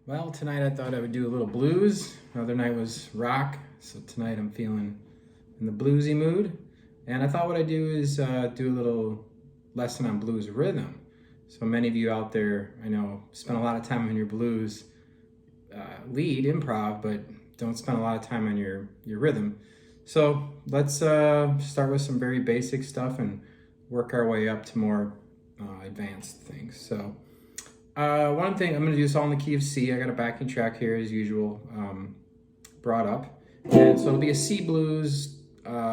Well, tonight I thought I would do a little blues. The other night was rock, so tonight I'm feeling in the bluesy mood. And I thought what I'd do is do a little lesson on blues rhythm. So many of you out there, I know, spend a lot of time on your blues lead, improv, but don't spend a lot of time on your rhythm. So let's start with some very basic stuff and work our way up to more advanced things. So one thing, I'm going to do this all in the key of C. I got a backing track here as usual, brought up. And so it'll be a C blues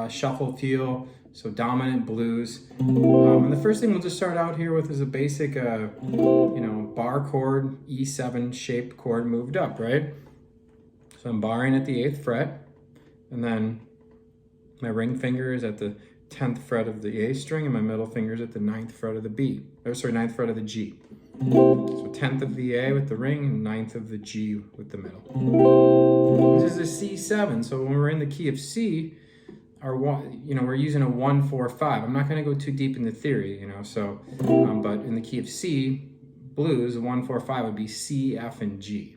shuffle feel, so dominant blues. And the first thing we'll just start out here with is a basic, bar chord, E7 shaped chord moved up, right? So I'm barring at the 8th fret, and then my ring finger is at the 10th fret of the A string, and my middle finger is at the 9th fret of the 9th fret of the G. So 10th of the A with the ring and 9th of the G with the middle. This is a C7, so when we're in the key of C, we're using a 1-4-5. I'm not going to go too deep in the theory, but in the key of C, blues, a 1-4-5 would be C, F, and G.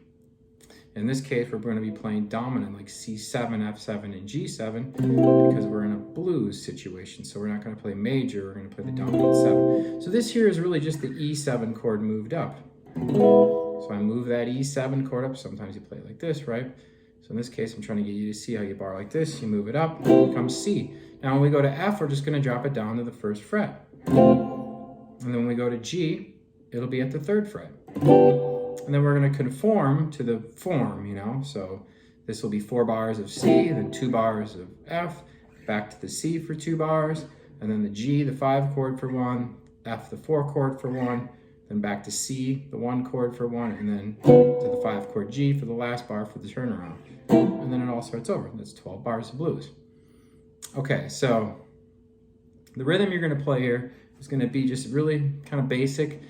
In this case, we're going to be playing dominant, like C7, F7, and G7, because we're in a blues situation. So we're not going to play major, we're going to play the dominant 7. So this here is really just the E7 chord moved up. So I move that E7 chord up. Sometimes you play it like this, right? So in this case, I'm trying to get you to see how you bar like this. You move it up, it becomes C. Now when we go to F, we're just going to drop it down to the 1st fret. And then when we go to G, it'll be at the 3rd fret. And then we're going to conform to the form, so this will be 4 bars of C, then 2 bars of F, back to the C for 2 bars, and then the G, the 5 chord for 1, F, the 4 chord for 1, then back to C, the 1 chord for 1, and then to the 5 chord G for the last bar for the turnaround. And then it all starts over. That's 12 bars of blues. Okay, so the rhythm you're going to play here is going to be just really kind of basic.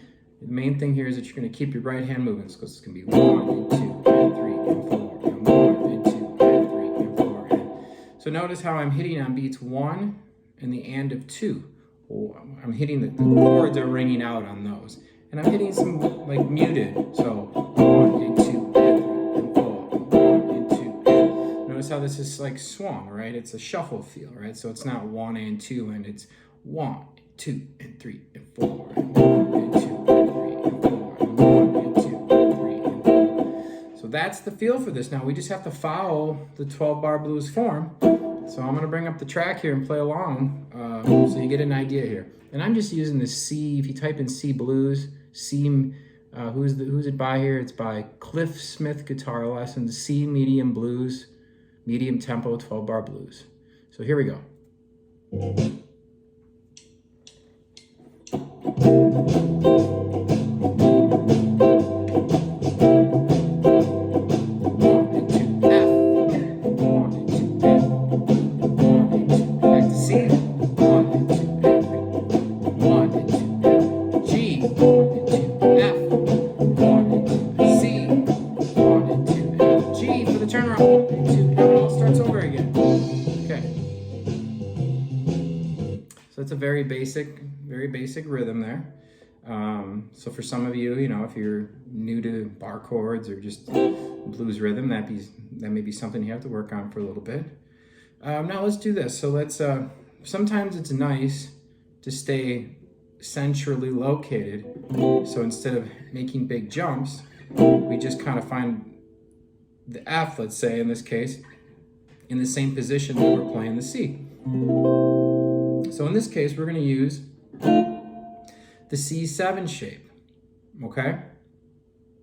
The main thing here is that you're going to keep your right hand moving, because it's going to be 1 and 2 and 3 and 4 and 1 and 2 and 3 and 4 and. So notice how I'm hitting on beats 1 and the and of 2. I'm hitting the chords are ringing out on those, and I'm hitting some like muted. So 1 and 2 and 3 and 4 1 and 2 and. Notice how this is like swung, right? It's a shuffle feel, right? So it's not 1 and 2 and it's 1, 2 and 3 and 4 and 1 and 2. So that's the feel for this. Now we just have to follow the 12-bar blues form. So I'm going to bring up the track here and play along so you get an idea here. And I'm just using the C. If you type in C blues, C, who's it by here? It's by Cliff Smith Guitar Lessons, C medium blues, medium tempo 12-bar blues. So here we go. It's a very basic rhythm there. So for some of you, if you're new to bar chords or just blues rhythm, that may be something you have to work on for a little bit. Now let's do this. So let's. Sometimes it's nice to stay centrally located. So instead of making big jumps, we just kind of find the F, let's say in this case, in the same position that we're playing the C. So in this case, we're going to use the C7 shape, okay?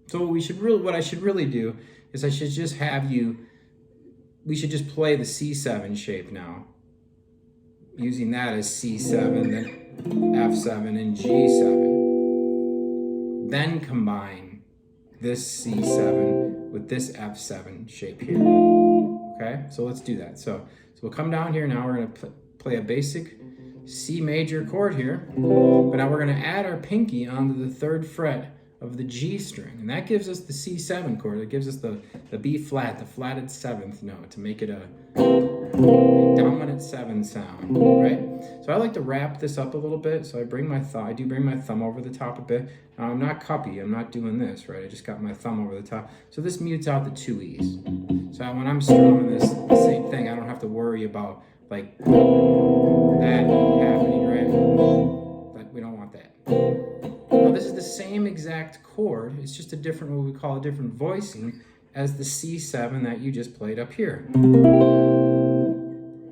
So what I should really do is we should just play the C7 shape now, using that as C7, then F7 and G7. Then combine this C7 with this F7 shape here, okay? So let's do that. So we'll come down here now, we're going to play a basic C major chord here, but now we're going to add our pinky onto the 3rd fret of the G string, and that gives us the C7 chord. It gives us the B flat, the flatted 7th note, to make it a the dominant 7 sound, right? So I like to wrap this up a little bit. So I bring my thumb, I do bring my thumb over the top a bit. Now I'm not cuppy, I'm not doing this, right? I just got my thumb over the top. So this mutes out the 2 E's. So when I'm strumming this, the same thing, I don't have to worry about like that happening, right? But we don't want that. Now this is the same exact chord, it's just a different, what we call a different voicing as the C7 that you just played up here.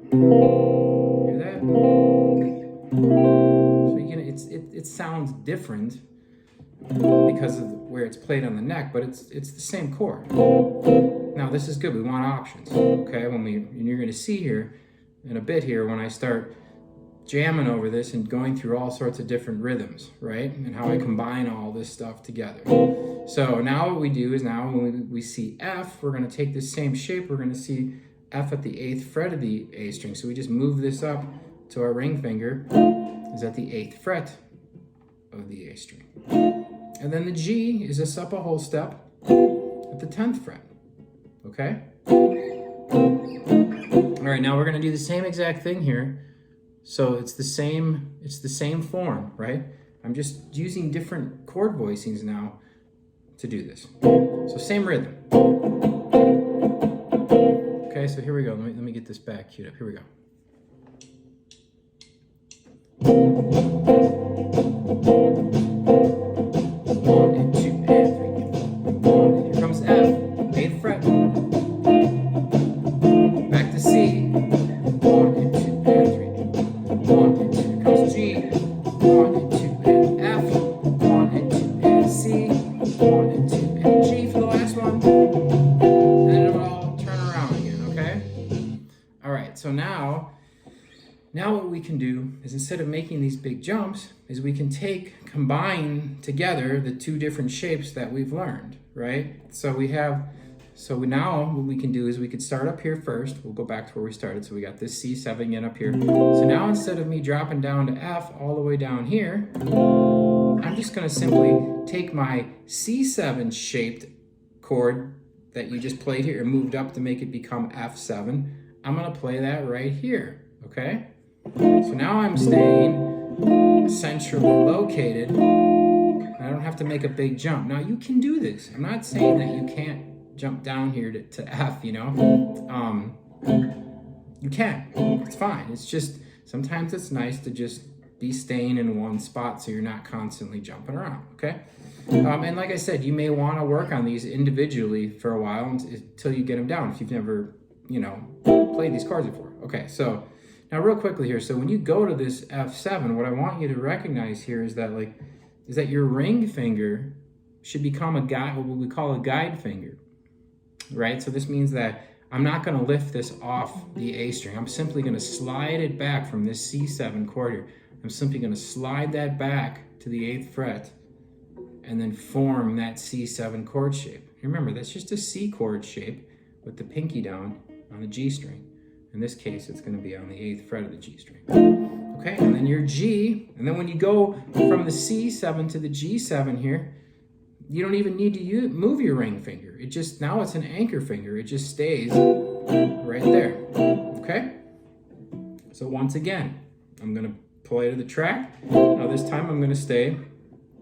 Hear that? So you can, it sounds different because of where it's played on the neck, but it's the same chord. Now this is good, we want options, okay? And you're gonna see here in a bit here when I start jamming over this and going through all sorts of different rhythms, right? And how I combine all this stuff together. So now what we do is now when we see F, we're gonna take this same shape, we're gonna see F at the 8th fret of the A string. So we just move this up to our ring finger is at the 8th fret of the A string. And then the G is just up a whole step at the 10th fret, okay? All right, now we're gonna do the same exact thing here. So it's the same form, right? I'm just using different chord voicings now to do this. So same rhythm. Okay, so here we go. Let me get this back queued up. Here we go. One and two and three. Here comes F, 8th fret. Back to C. 1 and 2 and 3. 1 and 2. Here comes G. 1 and 2 and F. 1 and 2 and C. 1 and 2 and G for the last one. And then it'll all turn around again, okay? All right, so now what we can do is instead of making these big jumps, is we can combine together the two different shapes that we've learned, right? So now what we can do is we could start up here first. We'll go back to where we started. So we got this C7 again up here. So now instead of me dropping down to F all the way down here, I'm just gonna simply take my C7 shaped chord that you just played here and moved up to make it become F7. I'm gonna play that right here, okay? So now I'm staying centrally located. I don't have to make a big jump. Now you can do this. I'm not saying that you can't jump down here to F, you know? You can, it's fine. It's just, sometimes it's nice to just be staying in one spot so you're not constantly jumping around, okay? And like I said, you may wanna work on these individually for a while until you get them down if you've never, played these chords before. Okay, so now real quickly here, so when you go to this F7, what I want you to recognize here is that your ring finger should become what we call a guide finger, right? So this means that I'm not gonna lift this off the A string. I'm simply gonna slide it back from this C7 chord here. I'm simply gonna slide that back to the 8th fret and then form that C7 chord shape. Remember, that's just a C chord shape with the pinky down on the G string. In this case, it's gonna be on the 8th fret of the G string. Okay, and then your G, and then when you go from the C7 to the G7 here, you don't even need to move your ring finger. Now it's an anchor finger. It just stays right there, okay? So once again, I'm gonna play to the track. Now this time I'm gonna stay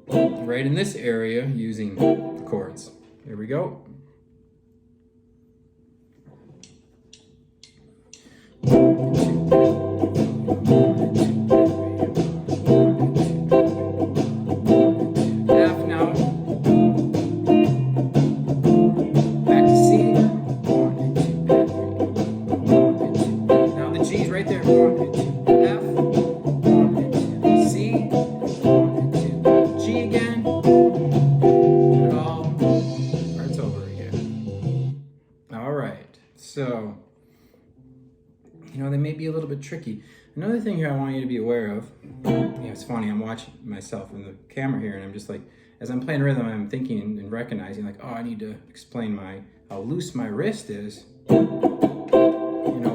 right in this area using the chords. Here we go. So, they may be a little bit tricky. Another thing here I want you to be aware of, it's funny, I'm watching myself in the camera here and I'm just like, as I'm playing rhythm, I'm thinking and recognizing like, oh, I need to explain how loose my wrist is. When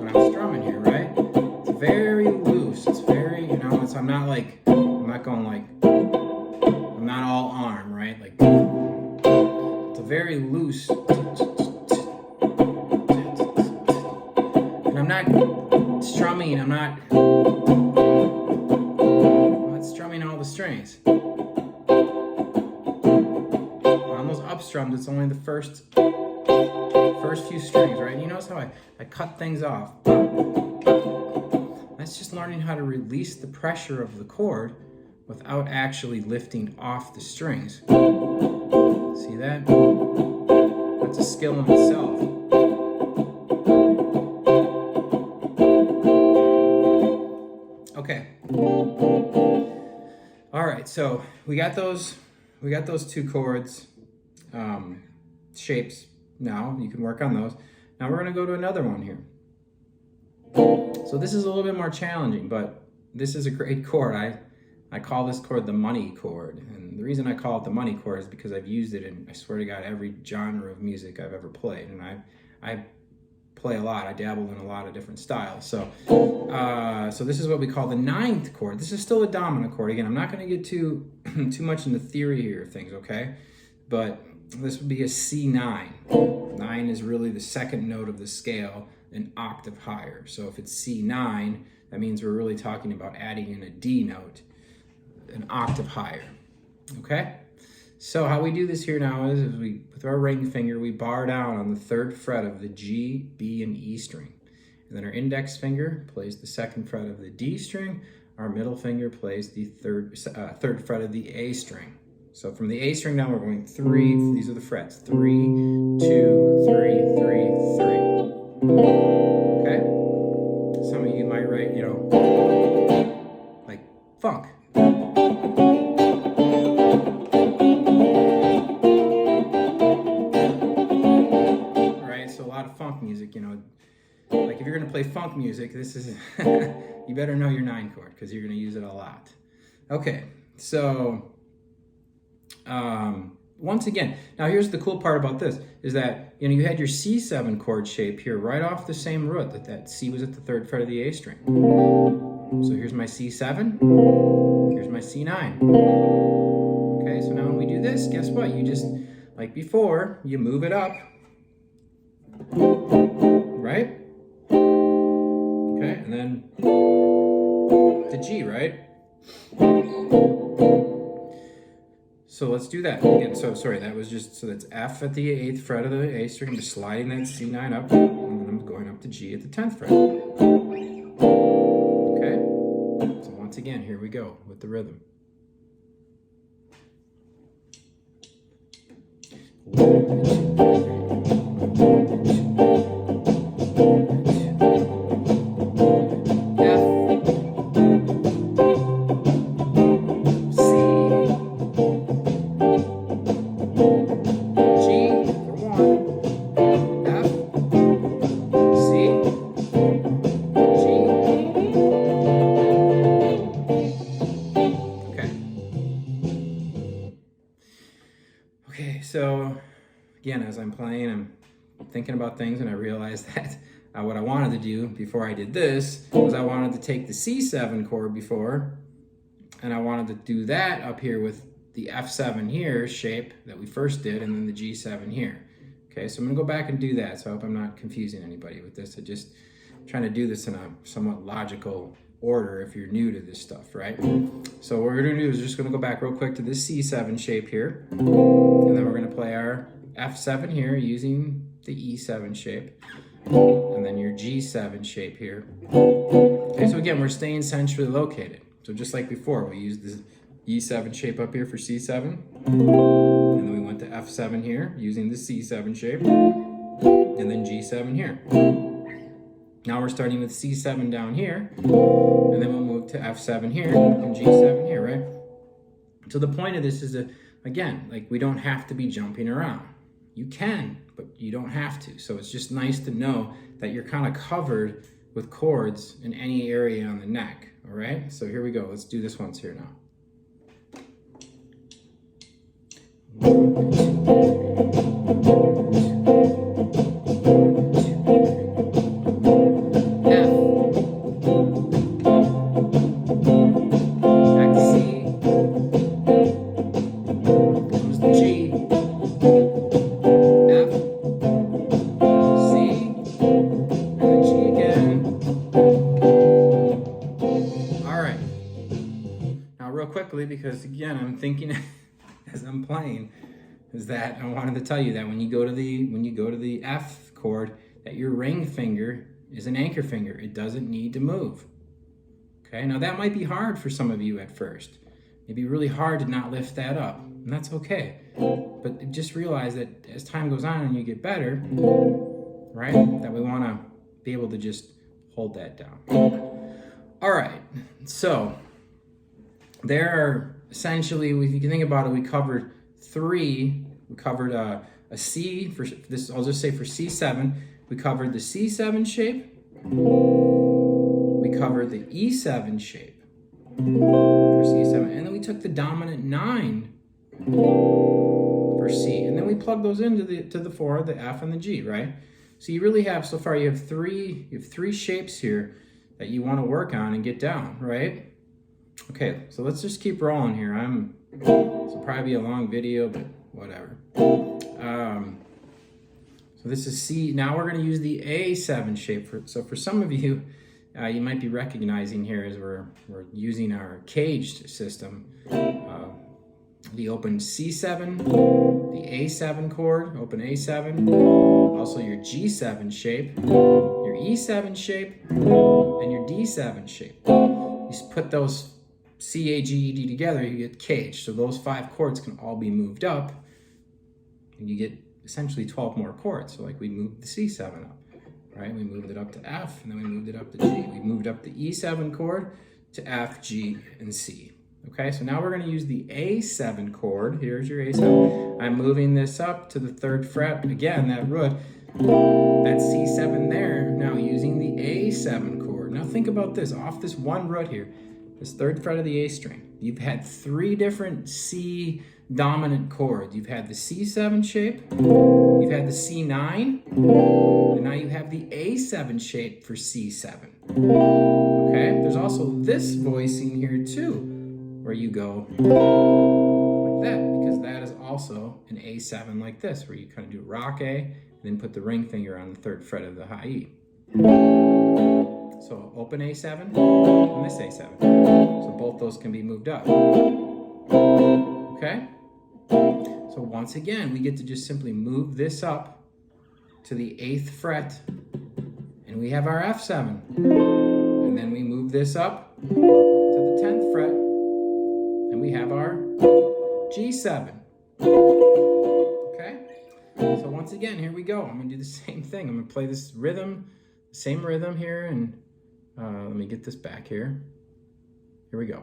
I'm strumming here, right? It's very loose. It's very, it's, I'm not going like, I'm not all arm, right? Like, it's a very loose. strumming, I'm not strumming all the strings. On those up strums, it's only the first few strings, right? You notice how I cut things off. That's just learning how to release the pressure of the chord without actually lifting off the strings. See that? That's a skill in itself. Okay. All right, so we got those two chords, shapes now. You can work on those. Now we're gonna go to another one here. So this is a little bit more challenging, but this is a great chord. I call this chord the money chord. And the reason I call it the money chord is because I've used it in, I swear to God, every genre of music I've ever played. And I play a lot. I dabble in a lot of different styles. So this is what we call the ninth chord. This is still a dominant chord. Again, I'm not going to get too much into theory here of things, okay? But this would be a C9. 9 is really the second note of the scale, an octave higher. So if it's C9, that means we're really talking about adding in a D note, an octave higher, okay? So how we do this here now is we, with our ring finger, we bar down on the 3rd fret of the G, B, and E string. And then our index finger plays the 2nd fret of the D string. Our middle finger plays the 3rd fret of the A string. So from the A string down, we're going 3, these are the frets, 3, 2, 3, 3, 3. Okay? Some of you might write, you know, like funk. Funk music, you know, like if you're going to play funk music, this is you better know your 9 chord because you're going to use it a lot. Okay, so once again, now here's the cool part about this is that, you know, you had your C7 chord shape here right off the same root that C was at the 3rd fret of the A string. So here's my C7, here's my C9. Okay, so now when we do this, guess what? You just, like before, you move it up. Right? Okay, and then the G, right? So let's do that again. So sorry, that was just, so that's F at the 8th fret of the A string, just sliding that C9 up, and then I'm going up to G at the 10th fret. Okay? So once again, here we go with the rhythm. So again, as I'm playing, I'm thinking about things, and I realized that what I wanted to do before I did this was I wanted to take the C7 chord before, and I wanted to do that up here with the F7 here shape that we first did, and then the G7 here. Okay, so I'm gonna go back and do that, so I hope I'm not confusing anybody with this. I'm just trying to do this in a somewhat logical order if you're new to this stuff, right? So what we're gonna do is just gonna go back real quick to this C7 shape here, and then we're gonna play our F7 here using the E7 shape, and then your G7 shape here. Okay, so again, we're staying centrally located. So just like before, we used the E7 shape up here for C7, and then we went to F7 here using the C7 shape, and then G7 here. Now we're starting with C7 down here, and then we'll move to F7 here and G7 here, right? So the point of this is that, again, like we don't have to be jumping around. You can, but you don't have to. So it's just nice to know that you're kind of covered with chords in any area on the neck, all right? So here we go. Let's do this once here now. because again, I'm thinking as I'm playing, is that I wanted to tell you that when you go to the F chord, that your ring finger is an anchor finger. It doesn't need to move. Okay, now that might be hard for some of you at first. It'd be really hard to not lift that up, and that's okay. But just realize that as time goes on and you get better, right, that we want to be able to just hold that down. All right, so there are essentially, if you can think about it, we covered a C for this. I'll just say for C7, we covered the C7 shape. We covered the E7 shape for C7, and then we took the dominant 9 for C, and then we plugged those into the 4, the F, and the G, right? So you really have, so far you have three shapes here that you want to work on and get down, right? Okay, so let's just keep rolling here. This will probably be a long video, but whatever. So this is C. Now we're going to use the A7 shape. So for some of you, you might be recognizing here as we're using our CAGED system. The open C7, the A7 chord, open A7, also your G7 shape, your E7 shape, and your D7 shape. You just put those C, A, G, E, D together, you get CAGED. So those 5 chords can all be moved up, and you get essentially 12 more chords. So like we moved the C7 up, right? We moved it up to F, and then we moved it up to G. We moved up the E7 chord to F, G, and C. Okay, so now we're going to use the A7 chord. Here's your A7. I'm moving this up to the 3rd fret. Again, that root, that C7 there, now using the A7 chord. Now think about this, off this one root here, this 3rd fret of the A string, you've had 3 different C dominant chords. You've had the C7 shape, you've had the C9, and now you have the A7 shape for C7. Okay, there's also this voicing here too, where you go like that, because that is also an A7 like this, where you kind of do rock A, and then put the ring finger on the 3rd fret of the high E. So open A7 and this A7. So both those can be moved up. Okay? So once again, we get to just simply move this up to the 8th fret, and we have our F7. And then we move this up to the 10th fret, and we have our G7. Okay? So once again, here we go. I'm going to do the same thing. I'm going to play this rhythm, same rhythm here, and let me get this back here. Here we go.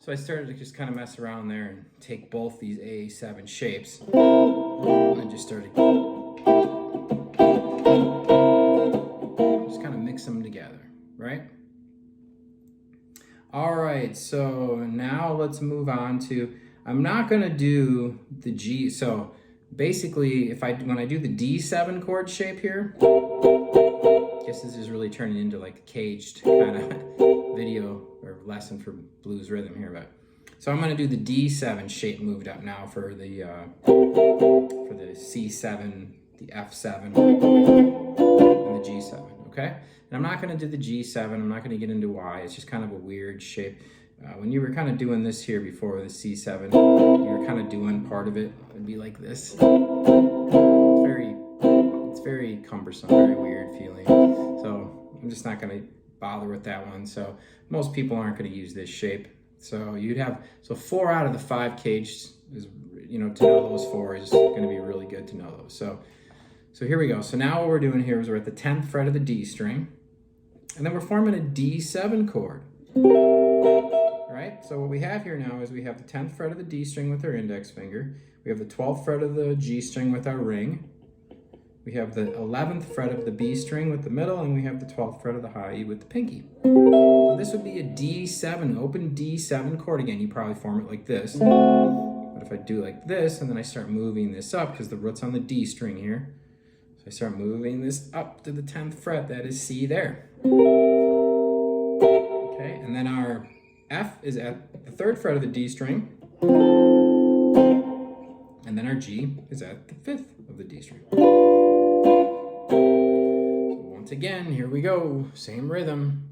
So I started to just kind of mess around there and take both these A7 shapes and just started just kind of mix them together, right? All right, so now let's move on to, I'm not gonna do the G, so basically when I do the D7 chord shape here, I guess this is really turning into like a caged kind of video or lesson for blues rhythm here, but so I'm going to do the D7 shape moved up now for the C7, the F7, and the G7. Okay, and I'm not going to do the G7. I'm not going to get into why. It's just kind of a weird shape. When you were kind of doing this here before the C7, you were kind of doing part of it. It'd be like this. It's very cumbersome, very weird feeling. So I'm just not going to bother with that one. So most people aren't going to use this shape. So you'd have, so 4 out of the 5 CAGED is, to know those 4 is going to be really good to know those. So So here we go. So now what we're doing here is we're at the 10th fret of the D string, and then we're forming a D7 chord. Right? So what we have here now is we have the 10th fret of the D string with our index finger. We have the 12th fret of the G string with our ring. We have the 11th fret of the B string with the middle, and we have the 12th fret of the high E with the pinky. So this would be a D7, open D7 chord. Again, you probably form it like this. But if I do like this, and then I start moving this up, because the root's on the D string here. So I start moving this up to the 10th fret, that is C there. Okay, and then our F is at the 3rd fret of the D string. And then our G is at the 5th of the D string. So once again, here we go, same rhythm.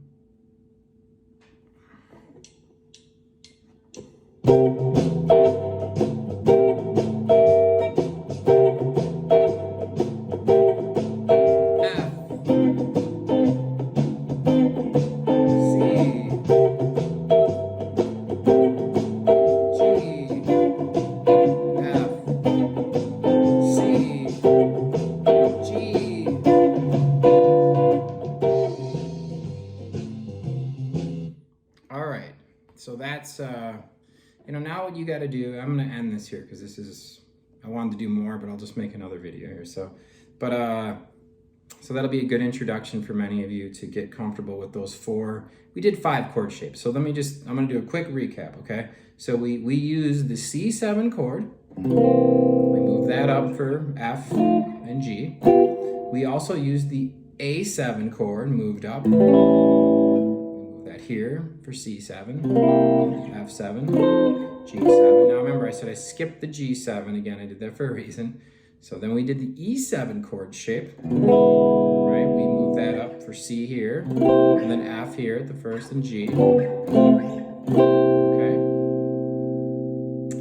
So that's, now what you got to do, I'm going to end this here because this is, I wanted to do more, but I'll just make another video here. So that'll be a good introduction for many of you to get comfortable with those 4. We did 5 chord shapes. So I'm going to do a quick recap, okay? So we use the C7 chord. We move that up for F and G. We also use the A7 chord moved up. Here for C7, F7, G7. Now remember I said I skipped the G7 again. I did that for a reason. So then we did the E7 chord shape. Right, we moved that up for C here, and then F here at the 1st and G. Okay.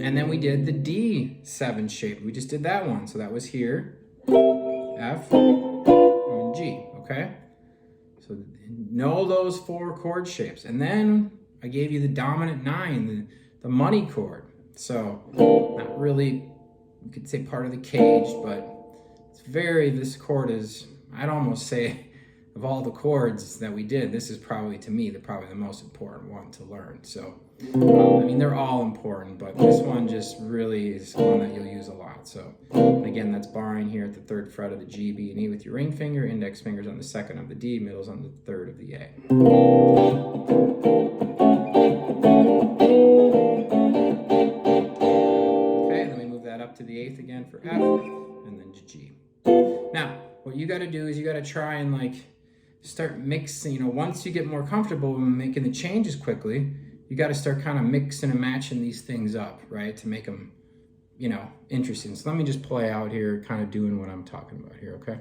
And then we did the D7 shape. We just did that one. So that was here, F, and G. Okay. So know those 4 chord shapes. And then I gave you the dominant 9, the money chord. So not really, you could say part of the CAGED, but it's this chord is, I'd almost say, of all the chords that we did, this is probably, to me, probably the most important one to learn. So, I mean, they're all important, but this one just really is one that you'll use a lot. So, again, that's barring here at the 3rd fret of the G, B, and E with your ring finger, index fingers on the 2nd of the D, middle's on the 3rd of the A. Okay, then we move that up to the 8th again for F, and then to G. Now, what you got to do is you got to try and start mixing, once you get more comfortable with making the changes quickly, you got to start kind of mixing and matching these things up, right? To make them, interesting. So let me just play out here, kind of doing what I'm talking about here, okay?